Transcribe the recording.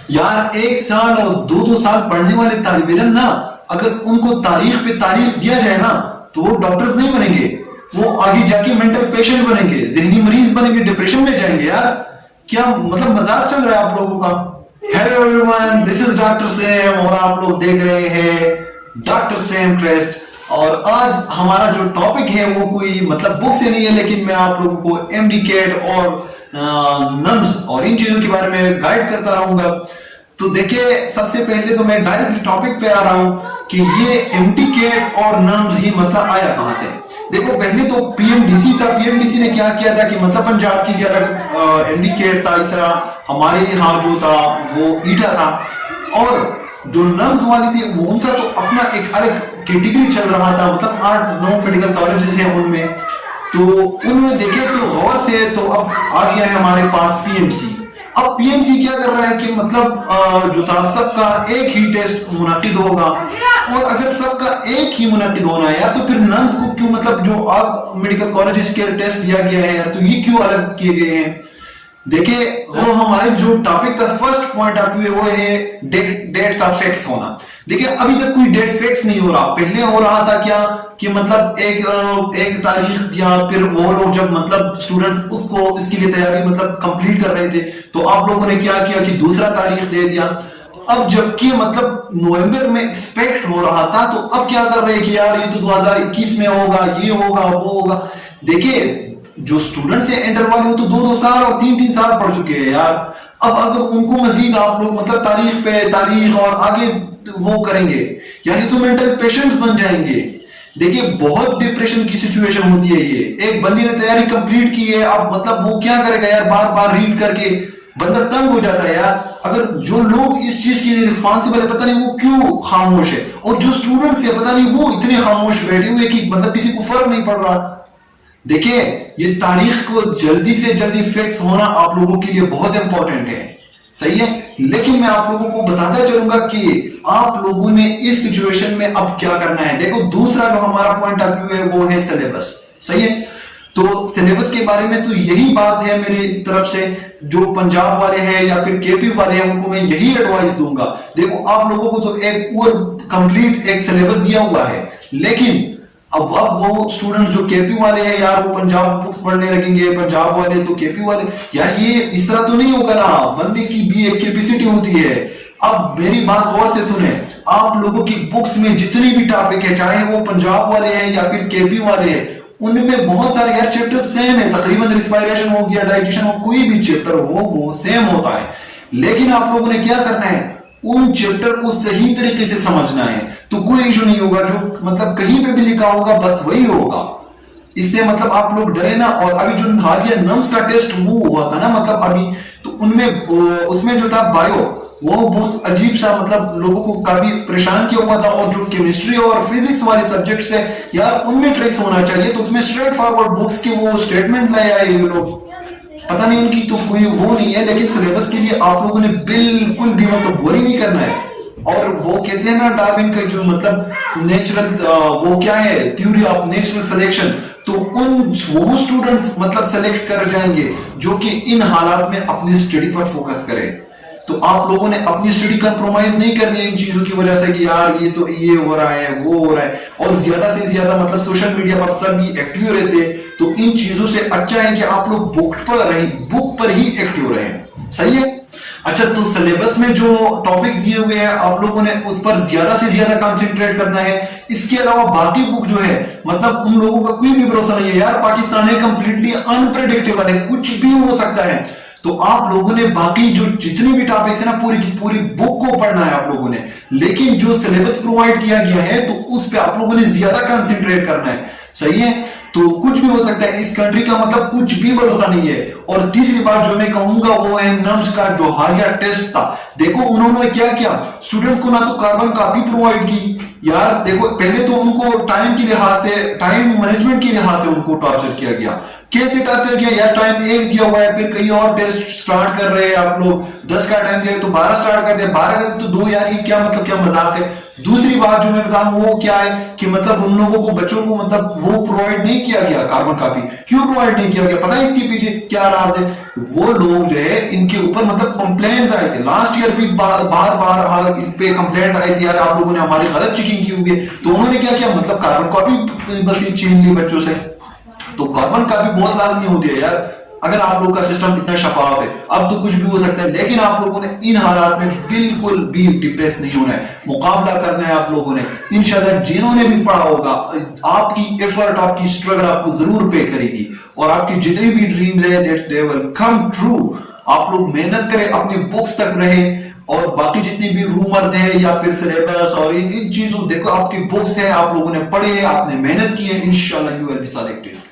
यार 1 साल और 2-2 साल पढ़ने वाले तालिब इल्म ना, अगर उनको तारीख पे तारीख दिया जाए ना तो वो डॉक्टर्स नहीं बनेंगे, वो आगे जाके मेंटल पेशेंट बनेंगे, जहनी मरीज बनेंगे, डिप्रेशन में जाएंगे। यार क्या मतलब मजाक चल रहा है आप लोगों का। Hello everyone, this is doctor same और आप लोग देख रहे हैं डॉक्टर सेम क्रेस्ट। और आज हमारा जो टॉपिक है वो कोई मतलब बुक से नहीं है, लेकिन मैं आप लोगों को एमडी-कैट और नम्स और इन चीजों के बारे में गाइड करता रहूंगा। तो देखिए, सबसे पहले तो मैं डायरेक्टली टॉपिक पे आ रहा हूं कि ये एमडी-कैट और नम्स ये मसला आया कहां से। देखो, पहले तो पीएमडीसी था, पीएमडीसी ने क्या किया था कि मतलब पंजाब की अलग एमडी-कैट था, इस तरह हमारे यहाँ जो था वो ईटा था, और जो नम्स वाली थी वो उनका तो अपना एक अलग कैटेगरी चल रहा था, मतलब 8-9 मेडिकल कॉलेजेस हैं उनमें। तो उनमें देखे तो गौर से तो अब आ गया है हमारे पास पीएमसी। अब पीएमसी क्या कर रहा है कि मतलब जो था सबका एक ही टेस्ट मुनक्किद होगा, और अगर सबका एक ही मुनक्किद होना है यार तो फिर नम्स को क्यों, मतलब जो अब मेडिकल कॉलेजेस के टेस्ट लिया गया है यार तो ये क्यों अलग किए गए हैं। देखिए, वो हमारे जो टॉपिक का फर्स्ट पॉइंट ऑफ व्यू है वो है डेट का फिक्स होना। देखिए, अभी तक कोई डेट फिक्स नहीं हो रहा। पहले हो रहा था क्या कि मतलब एक तारीख दिया, फिर वो लोग जब मतलब स्टूडेंट्स उसको इसके लिए तैयारी मतलब कंप्लीट कर रहे थे तो आप लोगों ने क्या किया कि दूसरा तारीख दे दिया। अब जबकि मतलब नवंबर में एक्सपेक्ट हो रहा था, तो अब क्या कर रहे हैं कि यार ये तो 2021 में होगा, ये होगा, वो होगा। देखिए, जो स्टूडेंट्स है इंटर वाले वो तो 2-2 साल और 3-3 साल पढ़ चुके हैं यार। अब अगर उनको मजीद आप लोग मतलब तारीख पे तारीख और आगे वो करेंगे यार, ये तो मेंटल पेशेंट्स बन जाएंगे। देखिए, बहुत डिप्रेशन की सिचुएशन होती है ये। एक बंदे ने तैयारी कंप्लीट की है, अब मतलब वो क्या करेगा यार, बार बार रीड करके बंदा तंग हो जाता है यार। अगर जो लोग इस चीज के लिए रिस्पॉन्सिबल है, पता नहीं वो क्यों खामोश है, और जो स्टूडेंट्स है पता नहीं वो इतने खामोश बैठे हुए कि मतलब किसी को फर्क नहीं पड़ रहा। देखिए, ये तारीख को जल्दी से जल्दी फिक्स होना आप लोगों के लिए बहुत इंपॉर्टेंट है, सही है। लेकिन मैं आप लोगों को बताता चलूंगा कि आप लोगों ने इस सिचुएशन में अब क्या करना है। देखो, दूसरा जो हमारा पॉइंट ऑफ व्यू है वो है सिलेबस, सही है। तो सिलेबस के बारे में तो यही बात है मेरी तरफ से, जो पंजाब वाले हैं या फिर केपी वाले हैं उनको मैं यही एडवाइस दूंगा। देखो, आप लोगों को तो एक पूरा कंप्लीट एक सिलेबस दिया हुआ है, लेकिन अब वो स्टूडेंट जो केपी वाले हैं यार वो पंजाब बुक्स पढ़ने लगेंगे, पंजाब वाले तो केपी वाले, यार ये इस तरह तो नहीं होगा ना। बंदे की भी एक कैपेसिटी होती है। अब मेरी बात गौर से सुने, आप लोगों की बुक्स में जितनी भी टॉपिक है, चाहे वो पंजाब वाले हैं या फिर केपी वाले हैं, उनमें बहुत सारे यार चैप्टर सेम है तकरीबन। रिस्पायरेशन हो गया, डाइजेशन हो, कोई भी चैप्टर हो वो सेम होता है। लेकिन आप लोगों ने क्या करना है, उन चैप्टर को सही तरीके से समझना है, तो कोई इशू नहीं होगा। जो मतलब कहीं पे भी लिखा होगा बस वही होगा, इससे मतलब आप लोग डरे ना। और अभी जो हालिया नम्स का टेस्ट वो हुआ था ना, मतलब अभी तो उनमें उसमें जो था बायो, वो बहुत अजीब सा मतलब लोगों को काफी परेशान किया हुआ था। और जो केमिस्ट्री और फिजिक्स वाले सब्जेक्ट्स थे यार उनमें ट्रिक्स होना चाहिए, तो उसमें स्ट्रेट फॉरवर्ड बुक्स के वो स्टेटमेंट लाए आए ये लोग, पता नहीं उनकी तो कोई वो नहीं है। लेकिन सिलेबस के लिए आप लोगों ने बिल्कुल भी मतलब वरी नहीं करना है। और वो कहते हैं ना डार्विन का जो मतलब नेचुरल वो क्या है, थ्योरी ऑफ नेचुरल सिलेक्शन, तो वो स्टूडेंट्स मतलब सेलेक्ट कर जाएंगे जो कि इन हालात में अपनी स्टडी पर फोकस करें। तो आप लोगों ने अपनी स्टडी कंप्रोमाइज नहीं करनी है इन चीजों की वजह से कि यार ये तो ये हो रहा है, वो हो रहा है, और ज्यादा से ज्यादा मतलब सोशल मीडिया पर सब ही एक्टिव रहते हैं। तो इन चीजों से अच्छा है कि आप लोग बुक पर ही एक्टिव रहें, सही है। अच्छा, तो सिलेबस में जो टॉपिक्स दिए हुए हैं आप लोगों ने उस पर ज्यादा से ज्यादा कंसंट्रेट करना है। इसके अलावा बाकी बुक जो है मतलब उन लोगों का कोई भी भरोसा नहीं है यार। पाकिस्तान है कंप्लीटली अनप्रेडिक्टेबल है, कुछ भी हो सकता है। तो आप लोगों ने बाकी जो जितनी भी टॉपिक्स है ना पूरी की पूरी बुक को पढ़ना है आप लोगों ने। लेकिन जो सिलेबस प्रोवाइड किया गया है तो उस पे आप लोगों ने ज्यादा कंसंट्रेट करना है, सही है। तो कुछ भी हो सकता है, इस कंट्री का मतलब कुछ भी भरोसा नहीं है। और तीसरी बात जो मैं कहूंगा वो है नम्स का जो हालिया टेस्ट था। देखो, उन्होंने क्या किया, स्टूडेंट्स को ना तो कार्बन कॉपी प्रोवाइड की यार। देखो, पहले तो उनको टाइम के लिहाज से, टाइम मैनेजमेंट के लिहाज से उनको टॉर्चर किया गया। कैसे टॉर्चर किया यार, टाइम 1 दिया हुआ है, फिर कहीं और टेस्ट स्टार्ट कर रहे हैं आप लोग, 10 का टाइम दिया है तो 12 स्टार्ट कर दिया, 12 का तो 2 यार, ये क्या मतलब, क्या मजाक है। दूसरी बात जो मैं बताऊं वो क्या है कि मतलब उन लोगों को, बच्चों को मतलब वो प्रोवाइड नहीं किया गया कार्बन कॉपी। क्यों प्रोवाइड नहीं किया गया, पता है इसके पीछे क्या राज है? वो लोग जो है इनके ऊपर मतलब कंप्लेंट्स आए थे, लास्ट ईयर भी बार बार इस पे कंप्लेंट आई थी, यार आप लोगों ने हमारी गलत चेकिंग की हुई है। तो उन्होंने क्या किया, मतलब कार्बन कॉपी बस ये छीन ली बच्चों से। तो कार्बन कॉपी बहुत लाजमी होती है यार, अगर आप लोग का सिस्टम इतना शफाफ है। अब तो कुछ भी हो सकता है, लेकिन आप लोगों ने इन हालात में बिल्कुल भी डिप्रेस नहीं होना है, मुकाबला करना है आप लोगों ने। इंशाल्लाह जिन्होंने भी पढ़ा होगा, आपकी एफर्ट, आपकी स्ट्रगल आपको जरूर पे करेगी, और आपकी जितनी भी ड्रीम्स है that they will come true. आप लोग मेहनत करें, अपनी बुक्स तक रहे, और बाकी जितनी भी रूमर्स है या फिर सिलेबस और इन चीजों, देखो आपकी बुक्स है, आप लोगों ने पढ़े, आपने मेहनत की है, इंशाल्लाह यू विल बी सिलेक्टेड।